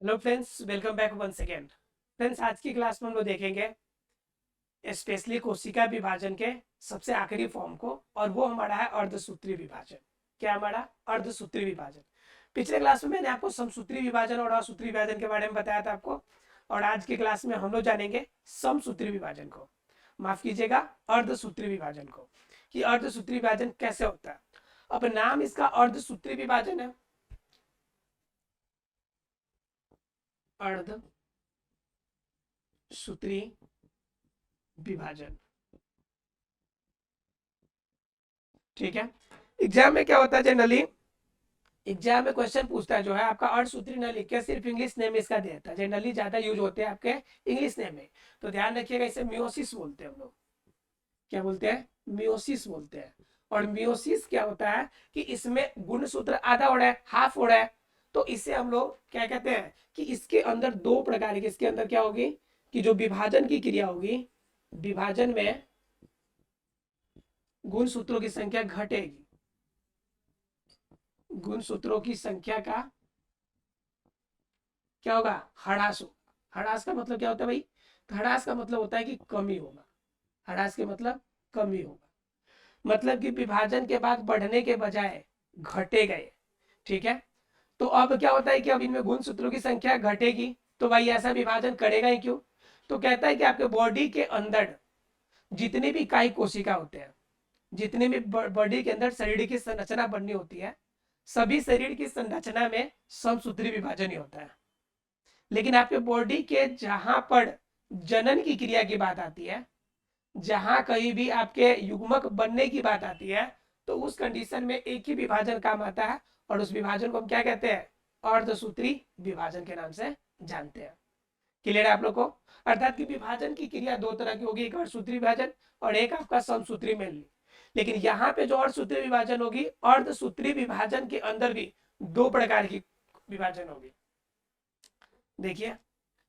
Hello friends, welcome back once again. Friends, आज की class में हम लोग देखेंगे स्पेशली कोशिका विभाजन के सबसे आखिरी फॉर्म को, और वो हमारा है अर्धसूत्री विभाजन। क्या हमारा अर्धसूत्री विभाजन। पिछले क्लास में मैंने आपको समसूत्री विभाजन और असूत्री विभाजन के बारे में बताया था आपको, और आज की क्लास में हम लोग जानेंगे समसूत्री विभाजन को, माफ कीजिएगा अर्धसूत्री विभाजन को, कि अर्धसूत्री विभाजन कैसे होता है। अब नाम इसका अर्धसूत्री विभाजन है, अर्धसूत्री विभाजन। ठीक है। एग्जाम में क्या होता है, जनरली एग्जाम में क्वेश्चन पूछता है जो है आपका अर्धसूत्री न लिख के सिर्फ इंग्लिश नेम इसका देता है। जनरली ज्यादा यूज होते हैं आपके इंग्लिश नेम में, तो ध्यान रखिएगा, इसे मियोसिस बोलते हैं हम लोग। क्या बोलते हैं? मियोसिस बोलते हैं। और मियोसिस क्या होता है कि इसमें गुणसूत्र आधा ओढ़ा है, हाफ ओढ़ा है, तो इसे हम लोग क्या कहते हैं कि इसके अंदर दो प्रकार के, इसके अंदर क्या होगी कि जो विभाजन की क्रिया होगी, विभाजन में गुणसूत्रों की संख्या घटेगी। गुणसूत्रों की संख्या का क्या होगा? ह्रास होगा। ह्रास का मतलब क्या होता है भाई? ह्रास का मतलब होता है कि कमी होगा। ह्रास के मतलब कमी होगा, मतलब कि विभाजन के बाद बढ़ने के बजाय घटे गए। ठीक है। तो अब क्या होता है कि अब इनमें गुणसूत्रों की संख्या घटेगी, तो भाई ऐसा विभाजन करेगा ही क्यों? तो कहता है कि आपके बॉडी के अंदर जितने भी कायिक कोशिका होते हैं, जितने भी बॉडी के अंदर शरीर की संरचना बननी होती है, सभी शरीर की संरचना में समसूत्री विभाजन ही होता है। लेकिन आपके बॉडी के जहां पर जनन की क्रिया की बात आती है, जहां कहीं भी आपके युग्मक बनने की बात आती है, तो उस कंडीशन में एक ही विभाजन काम आता है, और उस विभाजन को हम क्या कहते हैं? अर्धसूत्री विभाजन के नाम से जानते हैं। क्लियर है आप लोग को? अर्थात कि विभाजन की क्रिया दो तरह की होगी, एक अर्धसूत्री विभाजन और एक आपका समसूत्री मेनली। लेकिन यहाँ पे जो अर्धसूत्री विभाजन होगी, अर्धसूत्री विभाजन के अंदर भी दो प्रकार की विभाजन होगी। देखिए,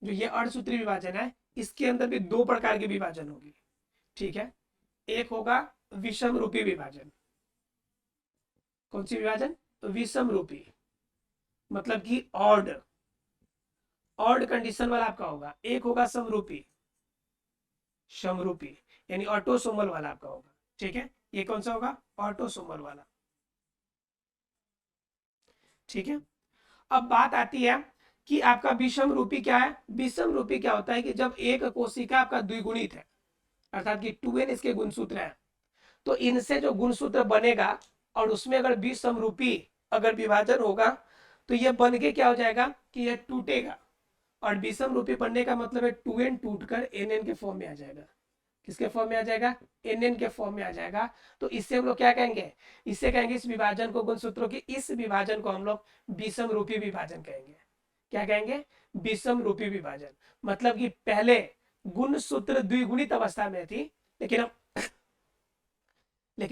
जो ये अर्धसूत्री विभाजन है, इसके अंदर भी दो प्रकार की विभाजन होगी। ठीक है। एक होगा विषम रूपी विभाजन। कौन सी विभाजन? विषम रूपी, मतलब कि ऑड ऑड कंडीशन वाला आपका होगा। एक होगा समरूपी, समरूपी यानी ऑटोसोमल वाला आपका होगा। ठीक है। ये कौन सा होगा? ऑटोसोमल वाला। ठीक है। अब बात आती है कि आपका विषम रूपी क्या है। विषम रूपी क्या होता है कि जब एक कोशिका आपका द्विगुणित है, अर्थात कि 2n इसके गुणसूत्र है, तो इनसे जो गुणसूत्र बनेगा और उसमें अगर विषम रूपी अगर विभाजन होगा, तो यह बन के क्या हो जाएगा कि यह टूटेगा। और विषम रूपी बनने का मतलब है 2n टूटकर nn के फॉर्म में आ जाएगा। किसके फॉर्म में आ जाएगा? nn के फॉर्म में आ जाएगा। तो इससे हम लोग क्या कहेंगे? इससे कहेंगे इस विभाजन को, गुणसूत्रों की इस विभाजन को हम लोग विषम रूपी विभाजन कहेंगे। क्या कहेंगे? विषम रूपी विभाजन। मतलब कि पहले गुणसूत्र द्विगुणित अवस्था में थी, लेकिन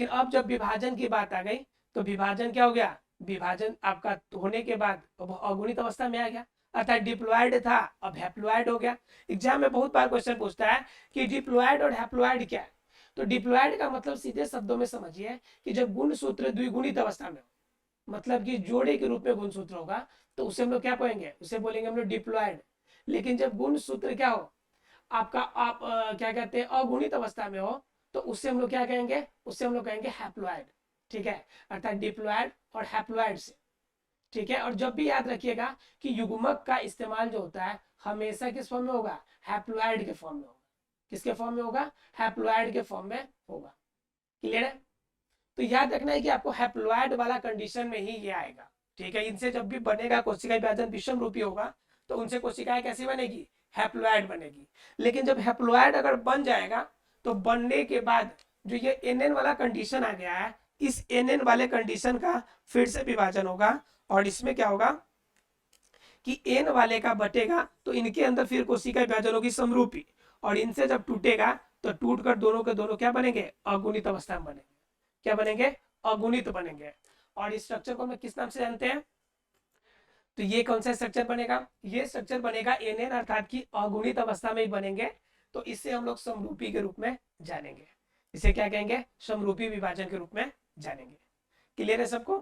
अब जब विभाजन की बात आ गई, तो विभाजन क्या हो गया? विभाजन आपका होने के बाद अगुणित अवस्था में आ गया, अर्थात डिप्लॉयड था अब हैप्लॉयड हो गया। एग्जाम में बहुत बार क्वेश्चन पूछता है कि डिप्लॉयड और हैप्लॉयड क्या है। तो डिप्लॉयड का मतलब सीधे शब्दों में समझिए कि जब गुणसूत्र द्विगुणित अवस्था में हो, मतलब कि जोड़े के रूप में गुणसूत्र होगा, तो उसे हम लोग क्या कहेंगे? उसे बोलेंगे हम लोग डिप्लॉयड। लेकिन जब गुणसूत्र क्या हो आपका, आप क्या कहते हैं, अगुणित अवस्था में हो, तो उससे हम लोग क्या कहेंगे? उससे हम लोग कहेंगे हैप्लॉयड। ठीक है। अर्थात डिप्लॉयड और हैप्लॉयड से। ठीक है। और जब भी याद रखिएगा कि युग्मक का इस्तेमाल जो होता है हमेशा किस फॉर्म में होगा? हैप्लॉयड के फॉर्म में होगा। किसके फॉर्म में होगा? हैप्लॉयड के फॉर्म में होगा। क्लियर है? तो याद रखना है कि आपको हैप्लॉयड वाला कंडीशन में ही ये आएगा। ठीक है। इनसे जब भी बनेगा कोशिका विभाजन विषम रूपी होगा, तो उनसे कोशिकाएं कैसी बनेगी? हैप्लॉयड बनेगी। लेकिन जब हैप्लॉयड अगर बन जाएगा, तो बनने के बाद जो ये एन वाला कंडीशन आ गया है, इस एन वाले कंडीशन का फिर से विभाजन होगा, और इसमें क्या होगा कि एन वाले का बटेगा, तो इनके अंदर फिर कोशिका विभाजन होगी समरूपी, और इनसे जब टूटेगा तो टूट कर दोनों के दोनों क्या बनेंगे? अगुणित अवस्था में बनेंगे। क्या बनेंगे? अगुणित बनेंगे। और इस स्ट्रक्चर को हम किस नाम से जानते हैं? तो ये कौन सा स्ट्रक्चर बनेगा? ये स्ट्रक्चर बनेगा एन अर्थात की अगुणित अवस्था में ही बनेंगे। तो इससे हम लोग समरूपी के रूप में जानेंगे। इसे क्या कहेंगे? समरूपी विभाजन के रूप में जानेंगे। क्लियर है सबको?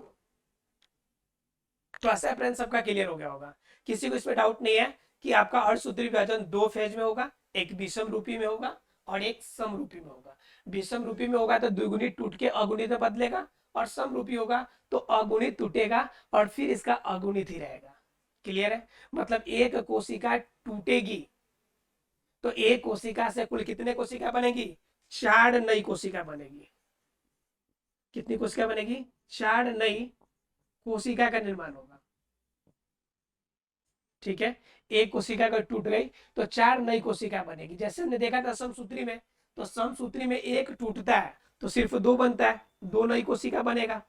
तो ऐसा फ्रेंड्स सबका क्लियर हो गया होगा, किसी को इसमें डाउट नहीं है कि आपका अर्धसूत्री विभाजन दो फेज में होगा, एक विषम रूपी में होगा और एक समरूपी में होगा। विषम रूपी में होगा तो द्विगुणित टूट के अगुणित में बदलेगा, और समरूपी होगा तो अगुणित टूटेगा और फिर इसका अगुणित ही रहेगा। क्लियर है? मतलब एक कोशिका टूटेगी तो एक कोशिका से कुल कितने कोशिका बनेगी? 4 नई कोशिका बनेगी। कितनी कोशिका बनेगी? 4 नई कोशिका का निर्माण होगा। ठीक है, एक कोशिका अगर टूट गई तो 4 नई कोशिका बनेगी। जैसे हमने देखा था समसूत्री में, तो समसूत्री में एक टूटता है तो सिर्फ 2 बनता है, 2 नई कोशिका बनेगा,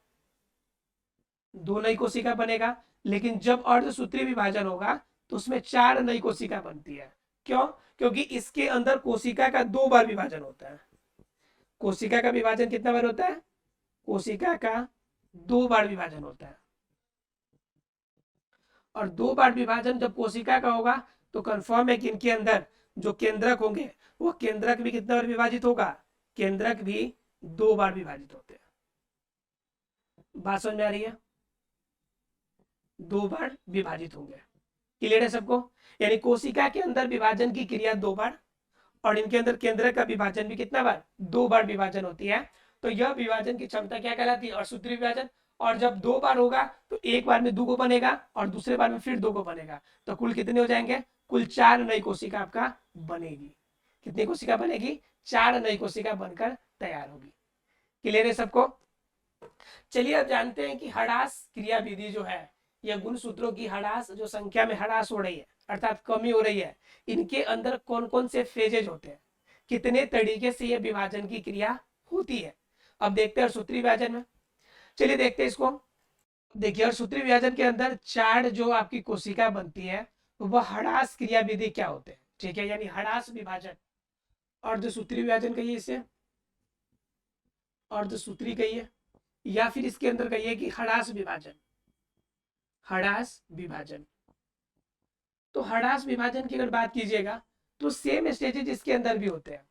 2 नई कोशिका बनेगा। लेकिन जब अर्धसूत्री विभाजन होगा तो उसमें 4 नई कोशिका बनती है। क्यों? क्योंकि इसके अंदर कोशिका का 2 बार विभाजन होता है। कोशिका का विभाजन कितना बार होता है? कोशिका का 2 बार विभाजन होता है। और 2 बार विभाजन जब कोशिका का होगा तो कंफर्म है कि इनके अंदर जो केंद्रक होंगे वो केंद्रक भी कितना बार विभाजित होगा? केंद्रक भी 2 बार विभाजित होते हैं। बात समझ में आ रही है? 2 बार विभाजित होंगे। क्लियर है सबको? यानी कोशिका के अंदर विभाजन की क्रिया 2 बार, और इनके अंदर केंद्रक का विभाजन भी कितना बार? 2 बार विभाजन होती है। तो यह विभाजन की क्षमता क्या कहलाती है? अर्धसूत्री विभाजन। और जब 2 बार होगा तो एक बार में 2 को बनेगा और दूसरे बार में फिर 2 को बनेगा, तो कुल कितने हो जाएंगे? कुल 4 नई कोशिका आपका बनेगी। कितनी कोशिका बनेगी? 4 नई कोशिका बनकर तैयार होगी। क्लियर है सबको? चलिए अब जानते हैं कि हरास क्रिया विधि जो है, यह गुणसूत्रों की हरास, जो संख्या में हरास हो रही है अर्थात कमी हो रही है, इनके अंदर कौन कौन से फेजेज होते हैं, कितने तरीके से यह विभाजन की क्रिया होती है। अब देखते हैं सूत्री विभाजन में। चलिए देखते हैं इसको। देखिए सूत्री विभाजन के अंदर 4 जो आपकी कोशिका बनती है वह हरास क्रिया विधि क्या होते हैं। ठीक है, यानी हरास विभाजन, अर्धसूत्री विभाजन कहिए इसे, अर्धसूत्री कहिए, या फिर इसके अंदर कहिए कि हरास विभाजन, हरास विभाजन। तो हरास विभाजन की अगर बात कीजिएगा तो सेम स्टेजेस इसके अंदर भी होते हैं,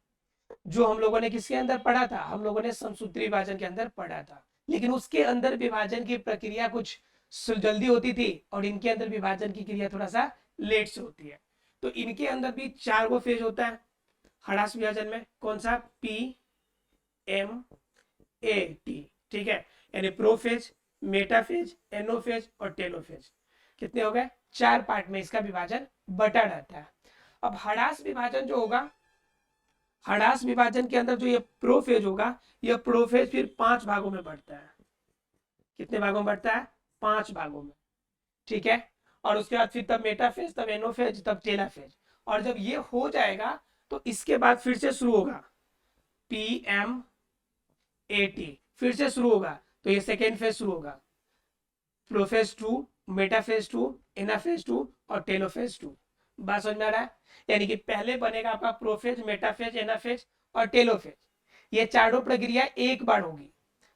जो हम लोगों ने किसके अंदर पढ़ा था? हम लोगों ने समसूत्री विभाजन के अंदर पढ़ा था। लेकिन उसके अंदर विभाजन की प्रक्रिया कुछ जल्दी होती थी और इनके अंदर विभाजन की क्रिया थोड़ा सा लेट से होती है। तो इनके अंदर भी 4 गो फेज होता है हरास विभाजन में। कौन सा? P M A T. ठीक है, यानी प्रोफेज, मेटाफेज, एनोफेज और टेलोफेज। कितने हो गए? 4 पार्ट में इसका विभाजन बटा रहता है। अब हरास विभाजन जो होगा, हरास विभाजन के अंदर जो ये प्रोफेज होगा, यह प्रोफेज फिर 5 भागों में बढ़ता है। कितने भागों में बढ़ता है? 5 भागों में। ठीक है, और उसके बाद फिर तब मेटाफेज, तब एनोफेज, तब टेलाफेज। और जब ये हो जाएगा तो इसके बाद फिर से शुरू होगा पी एम ए टी, फिर से शुरू होगा। तो ये सेकेंड फेज शुरू होगा, प्रोफेज 2, मेटाफेज 2, एनाफेज 2 और टेलोफेज 2। बात समझ में आ रहा है? यानी कि पहले बनेगा आपका प्रोफेज, मेटाफेज, एनाफेज और टेलोफेज। ये चारों प्रक्रिया एक बार होगी,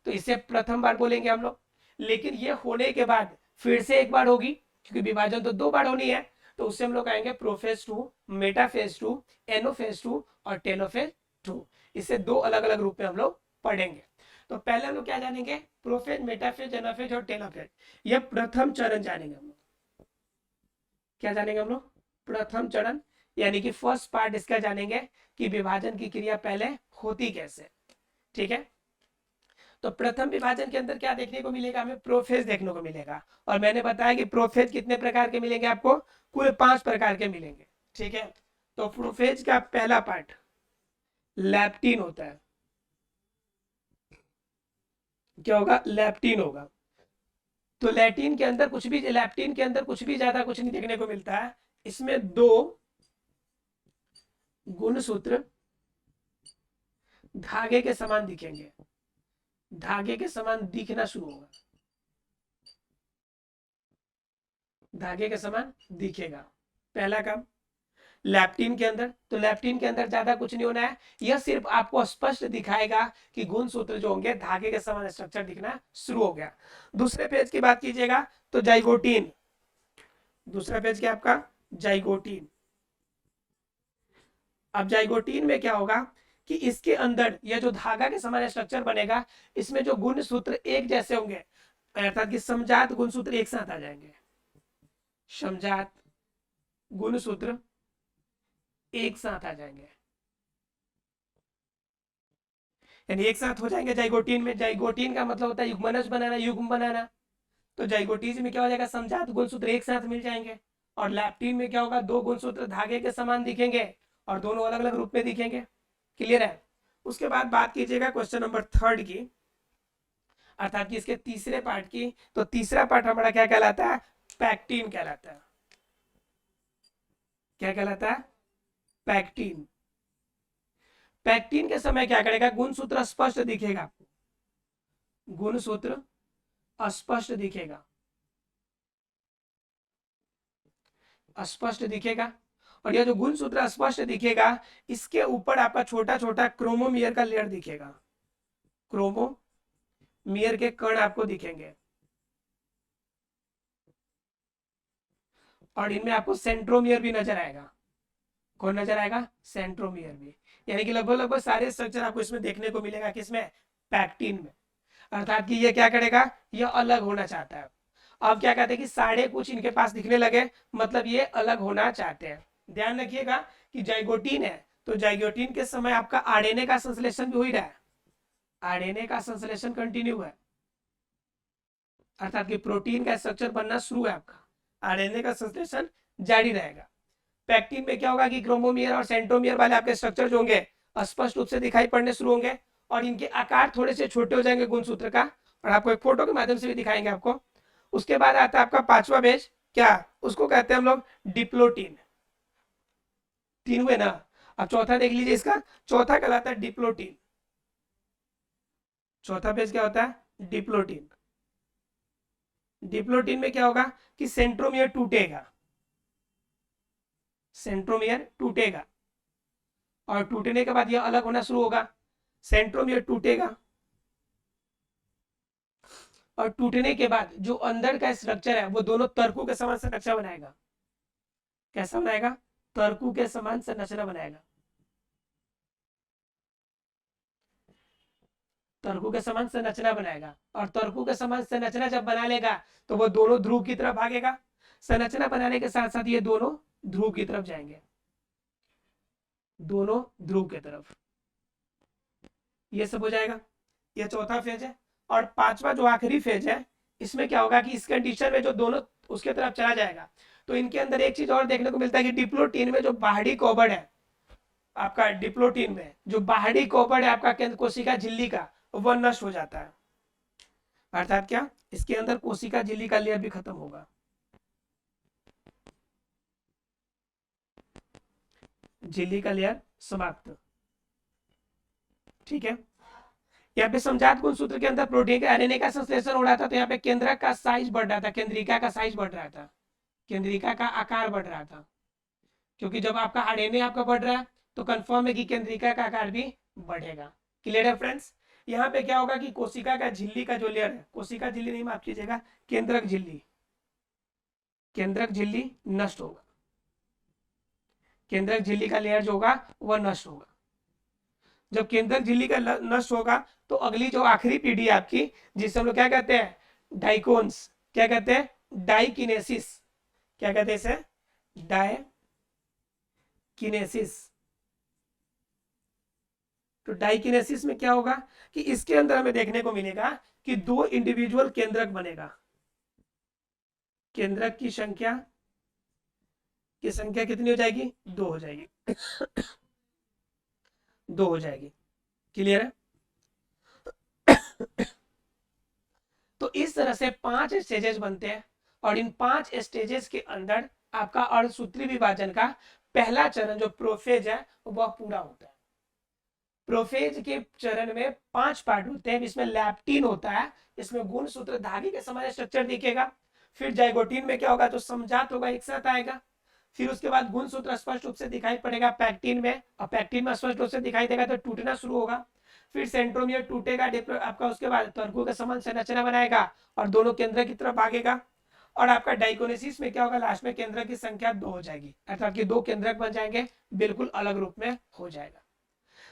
तो इसे प्रथम बार बोलेंगे हम लोग। लेकिन ये होने के बाद फिर से एक बार होगी, क्योंकि विभाजन तो 2 बार होनी है, तो उससे हम लोग आएंगे प्रोफेज 2, मेटाफेज 2, एनोफेज 2 और टेलोफेज 2। इसे 2 अलग अलग रूप में हम लोग पढ़ेंगे। तो पहले हम लोग क्या जानेंगे? प्रोफेज, मेटाफेज, एनाफेज और टेलोफेज। यह प्रथम चरण जानेंगे हम लोग। क्या जानेंगे हम लोग? प्रथम चरण, यानी कि फर्स्ट पार्ट इसका जानेंगे कि विभाजन की क्रिया पहले होती कैसे। ठीक है, तो प्रथम विभाजन के अंदर क्या देखने को मिलेगा? हमें प्रोफेज देखने को मिलेगा। और मैंने बताया कि प्रोफेज कितने प्रकार के मिलेंगे आपको? कुल 5 प्रकार के मिलेंगे। ठीक है, तो प्रोफेज का पहला पार्ट लैप्टीन होता है। क्या होगा? लैप्टीन होगा। तो लैटिन के अंदर कुछ भी, लैप्टीन के अंदर कुछ भी ज्यादा कुछ नहीं देखने को मिलता है। इसमें 2 गुणसूत्र धागे के समान दिखेंगे, धागे के समान दिखना शुरू होगा, धागे के समान दिखेगा। पहला काम लैप्टीन के अंदर, तो लैप्टीन के अंदर ज्यादा कुछ नहीं होना है, यह सिर्फ आपको स्पष्ट दिखाएगा कि गुणसूत्र जो होंगे धागे के समान स्ट्रक्चर दिखना शुरू हो गया। दूसरे पेज की बात कीजिएगा तो जाइगोटीन, दूसरा पेज क्या आपका? जाइगोटीन। अब जाइगोटीन में क्या होगा कि इसके अंदर यह जो धागा के समान स्ट्रक्चर बनेगा, इसमें जो गुणसूत्र एक जैसे होंगे, अर्थात कि समजात गुणसूत्र एक साथ आ जाएंगे। समजात, गुणसूत्र एक साथ आ जाएंगे, यानी एक साथ हो जाएंगे जाइगोटीन में। जाइगोटीन का मतलब होता है युग्मनज बनाना, युग्म बनाना। तो जाइगोटीज में क्या हो जाएगा, समजात गुणसूत्र एक साथ मिल जाएंगे। और लैप्टीन में क्या होगा, दो गुणसूत्र धागे के समान दिखेंगे और दोनों अलग अलग रूप में दिखेंगे। क्लियर है। उसके बाद बात कीजिएगा क्वेश्चन नंबर 3 की, अर्थात कि इसके तीसरे पार्ट की। तो तीसरा पार्ट हमारा क्या कहलाता है, पैक्टीन कहलाता है। क्या कहलाता है, पैक्टीन। पैक्टीन के समय क्या करेगा, गुणसूत्र स्पष्ट दिखेगा आपको, गुणसूत्र अस्पष्ट दिखेगा, अस्पष्ट दिखेगा। और यह जो गुणसूत्र अस्पष्ट दिखेगा, इसके ऊपर आपका छोटा छोटा क्रोमोमियर का लेयर दिखेगा, क्रोमोमियर के कण आपको दिखेंगे। और इनमें आपको सेंट्रोमियर भी नजर आएगा। कौन नजर आएगा, सेंट्रोमियर भी। यानी कि लगभग लगभग सारे स्ट्रक्चर आपको इसमें देखने को मिलेगा, किसमें, पैक्टीन में। अर्थात कि ये क्या करेगा, ये अलग होना चाहता है। अब क्या कहते हैं कि साढ़े कुछ इनके पास दिखने लगे, मतलब ये अलग होना चाहते हैं। ध्यान रखिएगा कि जाइगोटीन है, तो जाइगोटीन के समय आपका आरएनए का संश्लेषण भी हो ही रहा है, आरएनए का संश्लेषण कंटिन्यू है। अर्थात कि प्रोटीन का स्ट्रक्चर बनना शुरू है आपका, आरएनए का संश्लेषण जारी रहेगा। पैक्टीन में क्या होगा कि क्रोमोमियर और सेंट्रोमियर वाले आपके स्ट्रक्चर जो होंगे स्पष्ट रूप से दिखाई पड़ने शुरू होंगे, और इनके आकार थोड़े से छोटे हो जाएंगे गुणसूत्र का, और आपको एक फोटो के माध्यम से भी दिखाएंगे आपको। उसके बाद आता है आपका पांचवा बेस, क्या उसको कहते हैं हम लोग, डिप्लोटीन। तीन हुए ना, अब चौथा देख लीजिए इसका, चौथा कहलाता है डिप्लोटीन। चौथा बेस क्या होता है, डिप्लोटीन। डिप्लोटीन में क्या होगा कि सेंट्रोमियर टूटेगा, सेंट्रोमियर टूटेगा, और टूटने के बाद यह अलग होना शुरू होगा, सेंट्रोमियर टूटेगा। और टूटने के बाद जो अंदर का स्ट्रक्चर है वो दोनों तर्कू के समान संरचना बनाएगा। कैसा बनाएगा, तर्कू के समान संरचना बनाएगा, तर्कू के समान संरचना बनाएगा। और तर्कू के समान संरचना जब बना लेगा तो वो दोनों ध्रुव की तरफ भागेगा। संरचना बनाने के साथ साथ ये दोनों ध्रुव की तरफ जाएंगे, दोनों ध्रुव की तरफ, ये सब हो जाएगा। ये चौथा फेज है। और पांचवा जो आखिरी फेज है, इसमें क्या होगा कि इस कंडीशन में जो दोनों उसके तरफ चला जाएगा, तो इनके अंदर एक चीज और देखने को मिलता है कि डिप्लोटीन में जो बाहरी कॉबर्ड है आपका, डिप्लोटीन में जो बाहरी कॉबर्ड है आपका केंद्र कोशिका झिल्ली का, वह नष्ट हो जाता है। अर्थात क्या, इसके अंदर कोशिका झिल्ली का लेयर भी खत्म होगा, झिल्ली का लेयर समाप्त। ठीक है। यहाँ पे समजात गुणसूत्र के अंदर प्रोटीन का आरएनए का संश्लेषण हो रहा था, तो यहाँ पे केंद्रक का साइज बढ़ रहा था, केंद्रिका का साइज बढ़ रहा था, केंद्रिका का आकार बढ़ रहा था। क्योंकि जब आपका आरएनए आपका बढ़ रहा है तो कंफर्म है कि केंद्रिका का आकार भी बढ़ेगा। क्लियर है फ्रेंड्स। यहाँ पे क्या होगा कि कोशिका का झिल्ली का जो लेयर है, कोशिका झिल्ली नहीं, माफ कीजिएगा, केंद्रक झिल्ली, केंद्रक झिल्ली नष्ट होगा, केंद्रक झिल्ली का लेयर जो होगा वह नष्ट होगा। जब केंद्रक झिल्ली का नष्ट होगा तो अगली जो आखिरी पीढ़ी है आपकी, जिसे हम लोग क्या कहते हैं, डाइकोन्स, क्या कहते हैं, डाइकिनेसिस, क्या कहते हैं इसे, डाइकिनेसिस। तो डाइकिनेसिस में क्या होगा कि इसके अंदर हमें देखने को मिलेगा कि दो इंडिविजुअल केंद्रक बनेगा, केंद्रक की संख्या कितनी हो जाएगी, दो हो जाएगी, दो हो जाएगी। क्लियर है। तो इस तरह से 5 स्टेजेस बनते हैं, और इन 5 स्टेजेस के अंदर आपका अर्धसूत्री विभाजन का पहला चरण जो प्रोफेज है वह पूरा होता है। प्रोफेज के चरण में 5 पार्ट होते हैं, इसमें लैप्टीन होता है, इसमें गुणसूत्र धागे के समान स्ट्रक्चर दिखेगा। फिर जाइगोटीन में क्या होगा, तो समजात होगा, एक साथ आएगा। फिर उसके बाद गुणसूत्र स्पष्ट रूप से दिखाई पड़ेगा पैक्टीन में, और पैक्टीन में स्पष्ट रूप से दिखाई देगा तो टूटना शुरू होगा। फिर सेंट्रोमियर टूटेगा आपका, उसके बाद तर्कु का समान संरचना बनाएगा और दोनों केंद्र की तरफ भागेगा। और आपका डाइकोनेसिस में क्या होगा, लास्ट में केंद्र की संख्या 2 हो जाएगी, अर्थात कि 2 केंद्रक बन जाएंगे, बिल्कुल अलग रूप में हो जाएगा।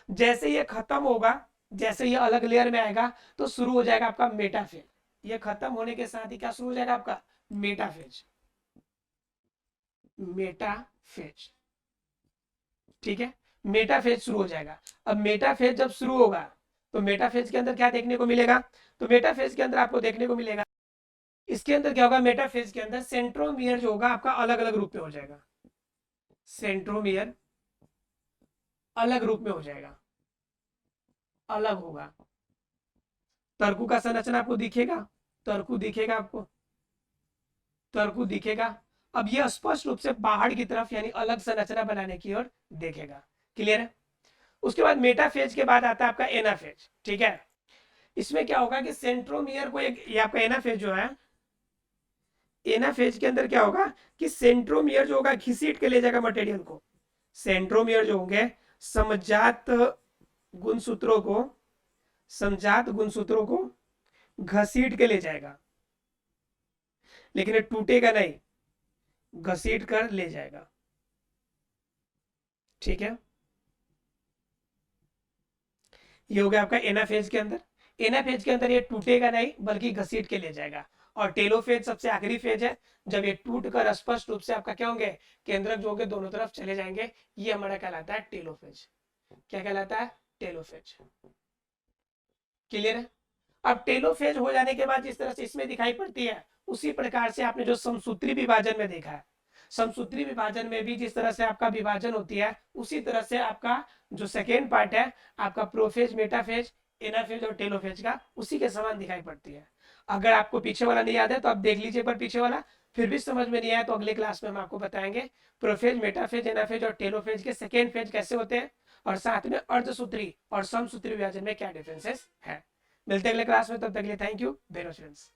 जैसे ये खत्म होगा, जैसे ये अलग लेयर में आएगा तो शुरू हो जाएगा आपका मेटाफेज। ये खत्म होने के साथ ही क्या शुरू हो जाएगा आपका, मेटाफेज। मेटाफेज। ठीक है, मेटाफेज शुरू हो जाएगा। अब मेटाफेज जब शुरू होगा तो मेटाफेज के अंदर क्या देखने को मिलेगा, तो मेटाफेज के अंदर आपको देखने को मिलेगा, इसके अंदर क्या होगा, मेटाफेज के अंदर सेंट्रोमियर जो होगा आपका अलग अलग रूप में हो जाएगा। सेंट्रोमियर अलग रूप में हो जाएगा, अलग होगा। तर्कु का संरचना आपको दिखेगा, तर्कु दिखेगा आपको, तर्कु दिखेगा। अब ये स्पष्ट रूप से बाहर की तरफ यानी अलग संरचना बनाने की ओर देखेगा। क्लियर है। उसके बाद मेटाफेज के बाद आता है आपका एनाफेज। ठीक है, इसमें क्या होगा कि सेंट्रोमियर को एक, ये आपका एनाफेज जो है, एनाफेज के अंदर क्या होगा कि सेंट्रोमियर जो होगा घसीट के ले जाएगा मटेरियल को। सेंट्रोमियर जो होंगे समजात गुणसूत्रों को, समजात गुणसूत्रों को घसीट के ले जाएगा, लेकिन ये टूटेगा नहीं, घसीट कर ले जाएगा। ठीक है, ये हो गया आपका एनाफेज के अंदर। एनाफेज के अंदर ये टूटेगा नहीं बल्कि घसीट के ले जाएगा। और टेलोफेज सबसे आखिरी फेज है, जब ये टूट कर स्पष्ट रूप से आपका क्या होंगे, केंद्रक जो होंगे दोनों तरफ चले जाएंगे। ये हमारा कहलाता है टेलोफेज। क्या कहलाता है, टेलोफेज। क्लियर है। अब टेलोफेज हो जाने के बाद जिस तरह से इसमें दिखाई पड़ती है, उसी प्रकार से आपने जो समसूत्री विभाजन में देखा है, समसूत्री विभाजन में भी जिस तरह से आपका विभाजन होती है, उसी तरह से आपका जो सेकेंड पार्ट है आपका प्रोफेज, मेटाफेज, एनाफेज और टेलोफेज का उसी के समान दिखाई पड़ती है। अगर आपको पीछे वाला नहीं याद है तो आप देख लीजिए एक बार पीछे वाला, फिर भी समझ में नहीं आया तो अगले क्लास में हम आपको बताएंगे प्रोफेज, मेटाफेज, एनाफेज और टेलोफेज के सेकेंड फेज कैसे होते हैं, और साथ में अर्धसूत्री और समसूत्री विभाजन में क्या डिफरेंसेस है। मिलते हैं अगले क्लास में, तब तक के लिए thank you very much friends.